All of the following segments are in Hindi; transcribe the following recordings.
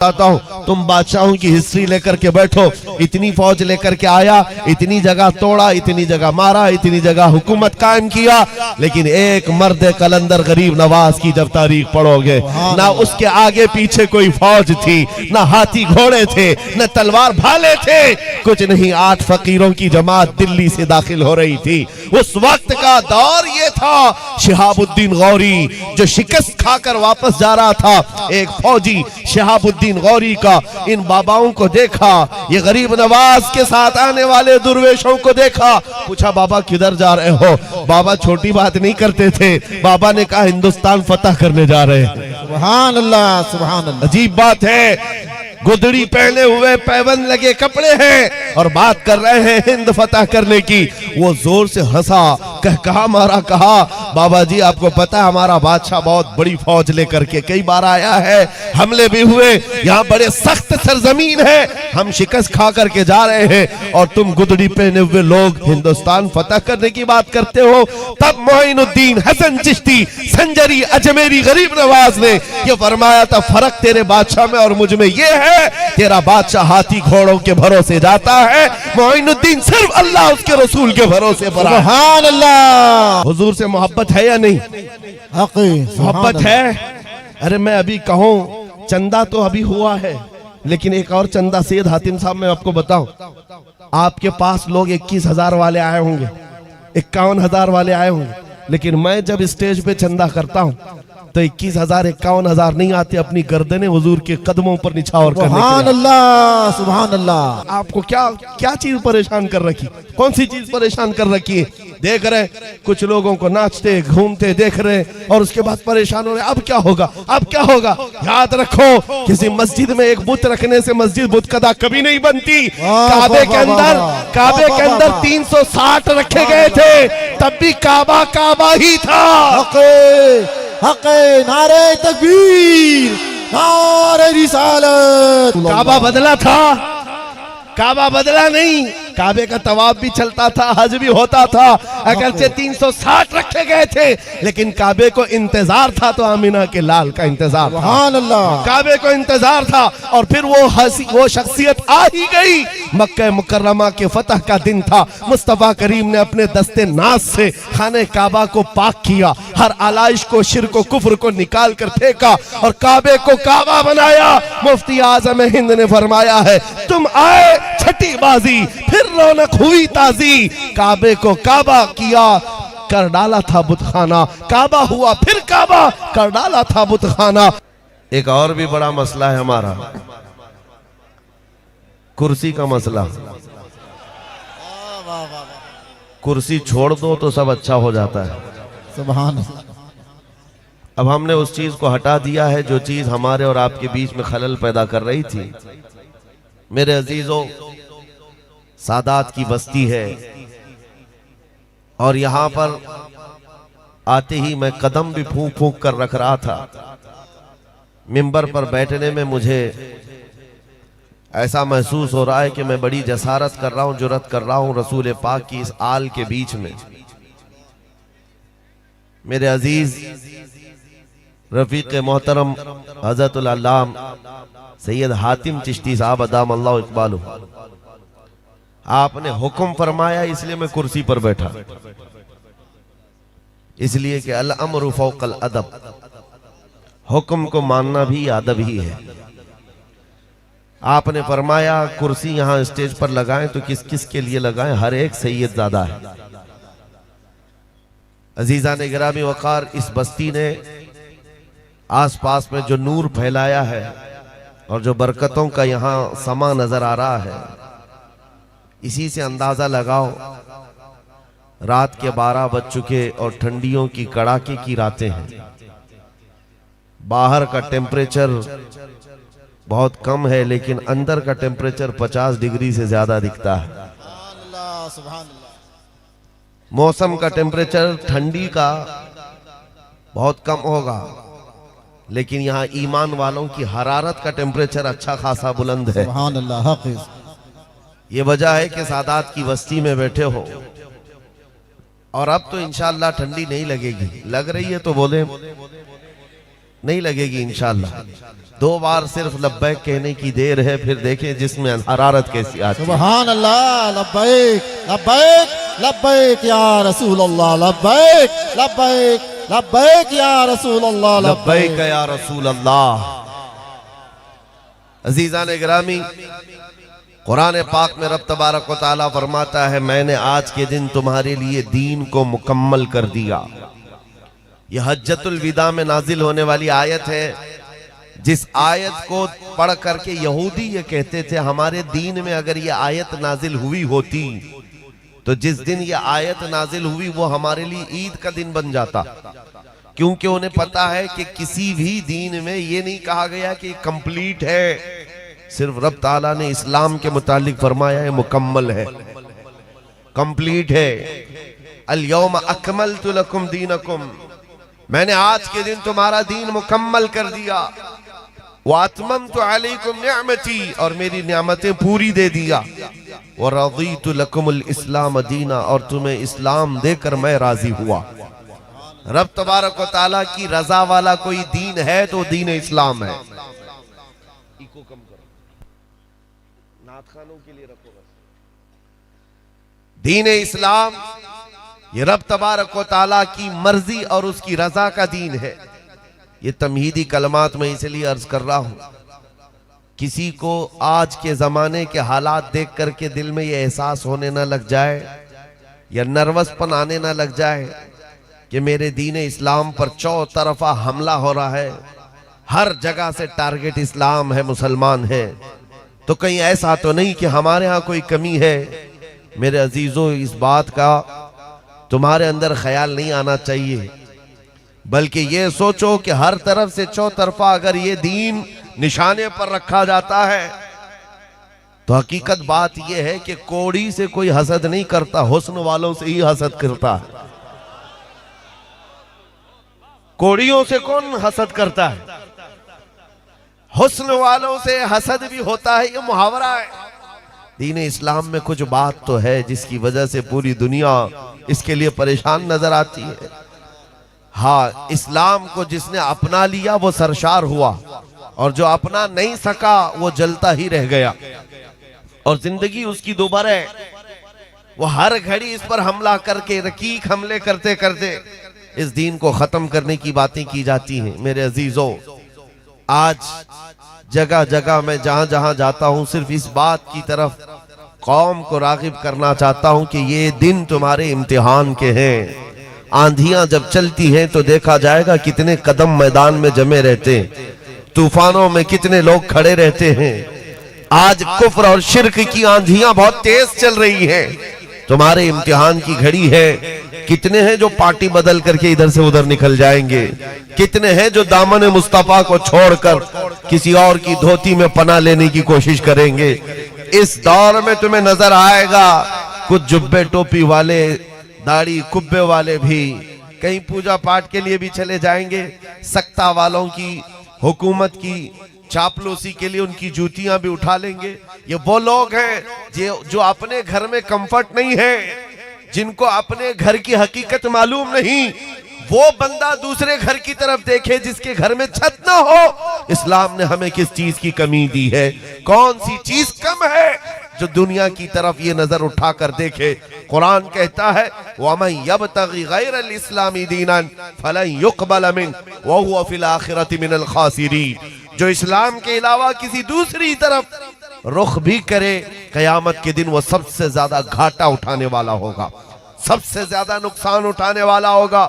बताता हूँ, तुम बादशाहों की हिस्ट्री लेकर के बैठो। इतनी फौज लेकर के आया, इतनी जगह तोड़ा, इतनी जगह मारा, इतनी जगह हुकूमत कायम किया, लेकिन एक मर्द कलंदर गरीब नवाज की जब तारीख पढ़ोगे, ना उसके आगे पीछे कोई फौज थी, ना हाथी घोड़े थे, न तलवार भाले थे, कुछ नहीं। 8 फकीरों की जमात दिल्ली से दाखिल हो रही थी। उस वक्त का दौर ये था, शहाबुद्दीन गौरी जो शिकस्त खाकर वापस जा रहा था, एक फौजी शहाबुद्दीन गौरी का इन बाबाओं को देखा, ये गरीब नवाज के साथ आने वाले दुर्वेशों को देखा, पूछा बाबा किधर जा रहे हो? बाबा छोटी बात नहीं करते थे, बाबा ने कहा हिंदुस्तान फतह करने जा रहे हैं। सुभान अल्लाह, सुभान अल्लाह। अजीब बात है, गुदड़ी पहने हुए पैबंद लगे कपड़े हैं और बात कर रहे हैं हिंद फतह करने की। वो जोर से हंसा, कहा मारा, कहा बाबा जी आपको पता है हमारा बादशाह बहुत बड़ी फौज लेकर के कई बार आया है, हमले भी हुए, यहाँ बड़े सख्त सरजमीन है, हम शिकस्त खा करके जा रहे हैं और तुम गुदड़ी पहने हुए लोग हिंदुस्तान फतह करने की बात करते हो। तब मोइनुद्दीन हसन चिश्ती संजरी अजमेरी गरीब नवाज ने ये फरमाया था, फर्क तेरे बादशाह में और मुझ में ये है, तेरा बादशाह हाथी घोड़ों के भरोसे जाता है, मोइनुद्दीन सिर्फ अल्लाह उसके रसूल के भरोसे पर। सुभान अल्लाह। हुजूर से मोहब्बत है या नहीं? मोहब्बत है। अरे मैं अभी कहूँ चंदा तो अभी हुआ है, लेकिन एक और चंदा सैयद हातिम साहब मैं आपको बताऊं, आपके पास लोग 21,000 वाले आए होंगे, 51,000 वाले आए होंगे, लेकिन मैं जब स्टेज पे चंदा करता हूं तो 21,000 51,000 नहीं आते, अपनी गर्दनें हुजूर के कदमों पर निछावर करने के लिए। सुभान अल्लाह, सुभान अल्लाह। आपको क्या क्या चीज परेशान कर रखी? कौन सी चीज परेशान कर रखी है? देख रहे कुछ लोगों को नाचते घूमते देख रहे और उसके बाद परेशान हो रहे, अब क्या होगा, अब क्या होगा? याद रखो, किसी मस्जिद में एक बुत रखने से मस्जिद बुतकदा कभी नहीं बनती। काबे के अंदर 360 रखे गए थे, तब भी काबा काबा ही था। हक़े नारे तकबीर, नारे रिसालत। काबा बदला था, काबा बदला नहीं। काबे का तवाफ भी चलता था, हज भी होता था, अगरचे 360 रखे गए थे, लेकिन काबे को इंतजार था, तो आमिना के लाल का इंतजार था। सुभान अल्लाह। काबे को इंतजार था और फिर वो शख्सियत आ ही गई। मक्का मुकर्रमा के फतह का दिन था, मुस्तफा करीम ने अपने दस्ते नाज से खाने काबा को पाक किया, हर आलाइश को, शिर्क को, कुफ्र को निकाल कर फेंका और काबे को काबा बनाया। मुफ्ती आजम हिंद ने फरमाया है, तुम आए छठी बाजी, फिर रौनक हुई ताजी, काबे को काबा किया, कर डाला था बुतखाना, काबा हुआ फिर काबा, कर डाला था बुतखाना। एक और भी बड़ा मसला है हमारा, कुर्सी का मसला। कुर्सी छोड़ दो तो सब अच्छा हो जाता है। सुभान अल्लाह। अब हमने उस चीज को हटा दिया है जो चीज हमारे और आपके बीच में खलल पैदा कर रही थी। मेरे अजीजों, सादात की बस्ती है और यहां पर आते ही मैं कदम भी फूंक फूंक कर रख रहा था। मिंबर पर बैठने में मुझे ऐसा महसूस हो रहा है कि मैं बड़ी जसारत कर रहा हूं, जुर्रत कर रहा हूं रसूल पाक की इस आल के बीच में। मेरे अजीज रफीक मोहतरम हजरतुल अल्लाम सैयद हातिम चिश्ती साहब अदाम अल्लाह इकबालु, आपने हुक्म फरमाया इसलिए मैं कुर्सी पर बैठा, इसलिए कि अल अम्रु फौकल अदब, हुक्म को मानना भी अदब ही है। आपने फरमाया कुर्सी यहां स्टेज पर लगाएं तो किस किस के लिए लगाएं? हर एक सैयद ज़ादा है। अजीजा ने गिरामी वकार, इस बस्ती ने आसपास में जो नूर फैलाया है और जो बरकतों का यहाँ समा नजर आ रहा है, इसी से अंदाजा लगाओ रात के 12 बज चुके और ठंडियों की कड़ाके की रातें हैं। बाहर का टेम्परेचर बहुत कम है, लेकिन अंदर का टेम्परेचर 50 डिग्री से ज्यादा दिखता है। मौसम का टेम्परेचर ठंडी का बहुत कम होगा, लेकिन यहाँ ईमान वालों की हरारत का टेम्परेचर अच्छा खासा बुलंद है। सुभान अल्लाह। हाफिज। ये वजह है कि सादात की बस्ती में बैठे हो और अब तो इंशाअल्लाह ठंडी नहीं लगेगी। लग रही है तो बोले नहीं लगेगी इंशाअल्लाह, 2 बार सिर्फ लब्बैक कहने की देर है, फिर देखें जिसमें हरारत कैसी आती है। सुभान अल्लाह। लब्बैक लब्बैक लब्बैक या रसूल अल्लाह, लब्बैक लब्बैक लब्बैक या रसूल अल्लाह, लब्बैक या रसूल अल्लाह। अजीजान गिरामी, कुरान पाक में रब तबारक व तआला फरमाता है, मैंने आज के दिन तुम्हारे लिए दीन को मुकम्मल कर दिया। यह हज्जतुल विदा में नाजिल होने वाली आयत है, जिस आयत को पढ़ करके यहूदी ये कहते थे, हमारे दीन में अगर ये आयत नाजिल हुई होती तो जिस दिन ये आयत नाजिल हुई वो हमारे लिए ईद का दिन बन जाता, क्योंकि उन्हें पता है कि किसी भी दीन में ये नहीं कहा गया कि कंप्लीट है, सिर्फ रब ताला ने इस्लाम के मुतालिक फरमाया है मुकम्मल है, कंप्लीट है। अल यौम अकमलतु लकुम दीनकुम, मैंने आज के दिन तुम्हारा दीन मुकम्मल कर दिया। वातममतु अलैकुम निअमती, और मेरी नियामतें पूरी दे दिया। व रज़ीतु लकुमुल इस्लाम दीना, और तुम्हें इस्लाम देकर मैं राजी हुआ। रब तबारक व तआला की रजा वाला कोई दीन है तो दीन इस्लाम है। इको कम करो, नात खानों के लिए रखो बस। दीन इस्लाम ये रब तबारक व तआला की मर्जी और उसकी रजा का दीन है। ये तमहीदी कलमात में इसलिए अर्ज कर रहा हूं, किसी को आज के जमाने के हालात देख करके दिल में ये एहसास होने ना लग जाए या नर्वसपन आने ना लग जाए कि मेरे दीन इस्लाम पर चौतरफा हमला हो रहा है, हर जगह से टारगेट इस्लाम है, मुसलमान है, तो कहीं ऐसा तो नहीं कि हमारे यहाँ कोई कमी है। मेरे अजीजों, इस बात का तुम्हारे अंदर ख्याल नहीं आना चाहिए, बल्कि ये सोचो कि हर तरफ से चौतरफा अगर ये दीन निशाने पर रखा जाता है तो हकीकत बात यह है कि कोड़ी से कोई हसद नहीं करता, हुस्न वालों से ही हसद करता है। कोड़ियों से कौन हसद करता है? हुस्न वालों से हसद भी होता है, ये मुहावरा है। दीन इस्लाम में कुछ बात तो है जिसकी वजह से पूरी दुनिया इसके लिए परेशान नजर आती है। हाँ, इस्लाम को जिसने अपना लिया वो सरशार हुआ, और जो अपना नहीं सका वो जलता ही रह गया, और जिंदगी उसकी दोबारा है। वो हर घड़ी इस पर हमला करके, रकीक हमले करते करते इस दीन को खत्म करने की बातें की जाती हैं। मेरे अजीजों, आज जगह जगह मैं जहां जहां जाता हूं सिर्फ इस बात की तरफ कौम को रागिब करना चाहता हूं कि ये दिन तुम्हारे इम्तिहान के हैं। आंधियां जब चलती हैं तो देखा जाएगा कितने कदम मैदान में जमे रहते हैं, तूफानों में कितने लोग खड़े रहते हैं। आज कुफ्र और शिर्क की आंधियां बहुत तेज चल रही हैं, तुम्हारे इम्तिहान की घड़ी है। कितने हैं जो पार्टी बदल करके इधर से उधर निकल जाएंगे, कितने हैं जो दामन मुस्तफा को छोड़कर किसी और की धोती में पनाह लेने की कोशिश करेंगे। इस दौर में तुम्हें नजर आएगा कुछ जुब्बे टोपी वाले, दाढ़ी कुब्बे वाले भी कहीं पूजा पाठ के लिए भी चले जाएंगे। सत्ता वालों की, हुकूमत की चापलूसी के लिए उनकी जूतियां भी उठा लेंगे। ये वो लोग हैं जो अपने घर में कंफर्ट नहीं है, जिनको अपने घर की हकीकत मालूम नहीं। वो बंदा दूसरे घर की तरफ देखे जिसके घर में छत ना हो। इस्लाम ने हमें किस चीज की कमी दी है? कौन सी चीज कम है जो दुनिया की तरफ ये नजर उठाकर देखे? कुरान कहता है, वमन यब्तगी गैरल इस्लामी दीनन फलन युक़बल मिन्हु व हुवा फिल आखिरति मिनल खासिरीन। जो इस्लाम के अलावा किसी दूसरी तरफ रुख भी करे, कयामत के दिन वो सबसे ज्यादा घाटा उठाने वाला होगा, सबसे ज्यादा नुकसान उठाने वाला होगा।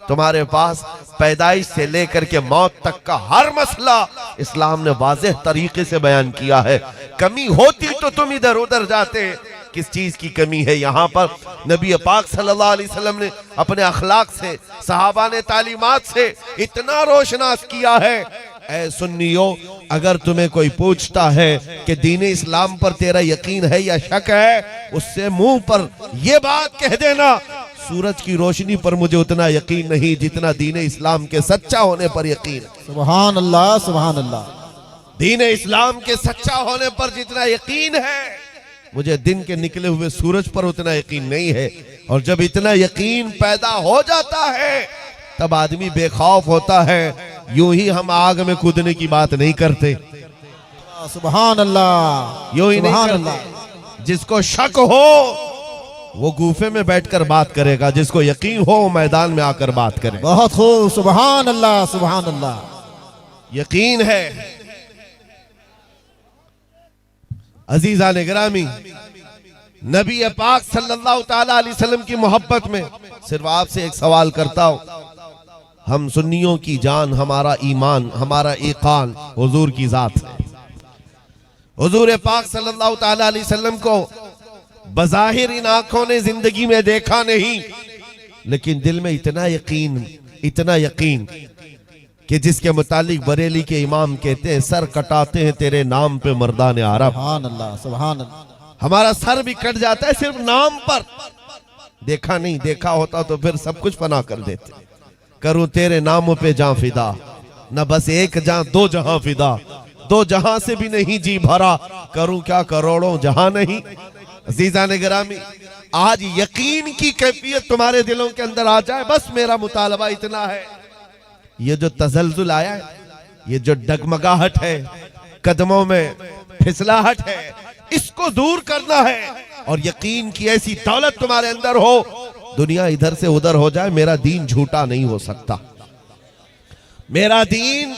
तुम्हारे पास पैदाइश से लेकर के मौत तक का हर मसला इस्लाम ने वाज़ेह तरीके से बयान किया है। कमी होती तो तुम इधर उधर जाते, किस चीज की कमी है? यहाँ पर नबी पाक सल्लल्लाहु अलैहि वसल्लम ने अपने अखलाक से, सहाबा ने तालीमात से इतना रोशनास किया है। ऐ सुन्नियो, अगर तुम्हें कोई पूछता है कि दीन इस्लाम पर तेरा यकीन है या शक है, उससे मुंह पर यह बात कह देना, सूरज की रोशनी पर मुझे उतना यकीन नहीं जितना दीन इस्लाम के सच्चा होने पर यकीन। सुभान अल्लाह, सुभान अल्लाह। दीन इस्लाम के सच्चा होने पर जितना यकीन है, मुझे दिन के निकले हुए सूरज पर उतना यकीन नहीं है। और जब इतना यकीन पैदा हो जाता है तब आदमी बेखौफ होता है, यूं ही हम आग में कूदने की बात नहीं करते, सुभान अल्लाह, यूं ही नहीं सुभान करते। अल्लाह। जिसको शक हो वो गूफे में बैठकर बात करेगा, जिसको यकीन हो वो मैदान में आकर बात करे। बहुत खूब, सुभान अल्लाह, सुभान अल्लाह। यकीन है। अजीजा ने गिरामी, नबी पाक सल्लल्लाहु ताला अलैहि वसल्लम की मोहब्बत में सिर्फ आपसे एक सवाल करता हूं, हम सुन्नियों की जान, हमारा ईमान, हमारा ईकान हुजूर की जात है। हुजूर पाक सल्लल्लाहु ताला अलैहि वसल्लम को बज़ाहिर इन आंखों ने जिंदगी में देखा नहीं, लेकिन दिल में इतना यकीन कि जिसके मुतालिक बरेली के इमाम कहते हैं, सर कटाते हैं तेरे नाम पे मर्दान अरब। सुभान अल्लाह, सुभान अल्लाह। हमारा सर भी कट जाता है सिर्फ नाम पर, देखा नहीं, देखा होता तो फिर सब कुछ फना कर देते। करूं तेरे नामों पे जां फिदा, न बस एक जां दो जहां फिदा, दो जहां से भी नहीं जी भरा, करूं क्या करोड़ों जहां नहीं। अजीजा ने गिरामी, आज यकीन की कैफियत तुम्हारे दिलों के अंदर आ जाए, बस मेरा मुतालबा इतना है। ये जो तजल्जुल आया है, ये जो डगमगाहट है, कदमों में फिसलाहट है, इसको दूर करना है और यकीन की ऐसी दौलत तुम्हारे अंदर हो, दुनिया इधर से उधर हो जाए, मेरा दीन झूठा नहीं हो सकता। मेरा दीन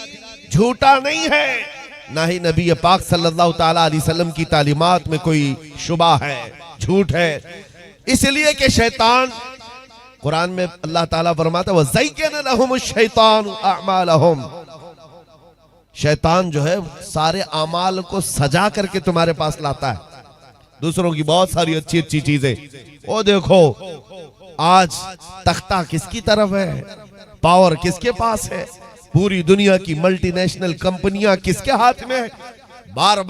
झूठा नहीं है, ना ही नबी पाक सल्लल्लाहु ताला अलैहि वसल्लम की तालीमात में कोई शुबा है, झूठ है। इसलिए कि शैतान, कुरान में अल्लाह ताला फरमाता है वज़य्यन लहुमुश शैतानु अअमालहुम, शैतान जो है सारे अमाल को सजा करके तुम्हारे पास लाता है, दूसरों की बहुत सारी अच्छी अच्छी चीजें। वो देखो आज तख्ता किसकी तरफ है, पावर किसके पास है, पूरी दुनिया की मल्टीनेशनल कंपनियां किसके हाथ में है। बार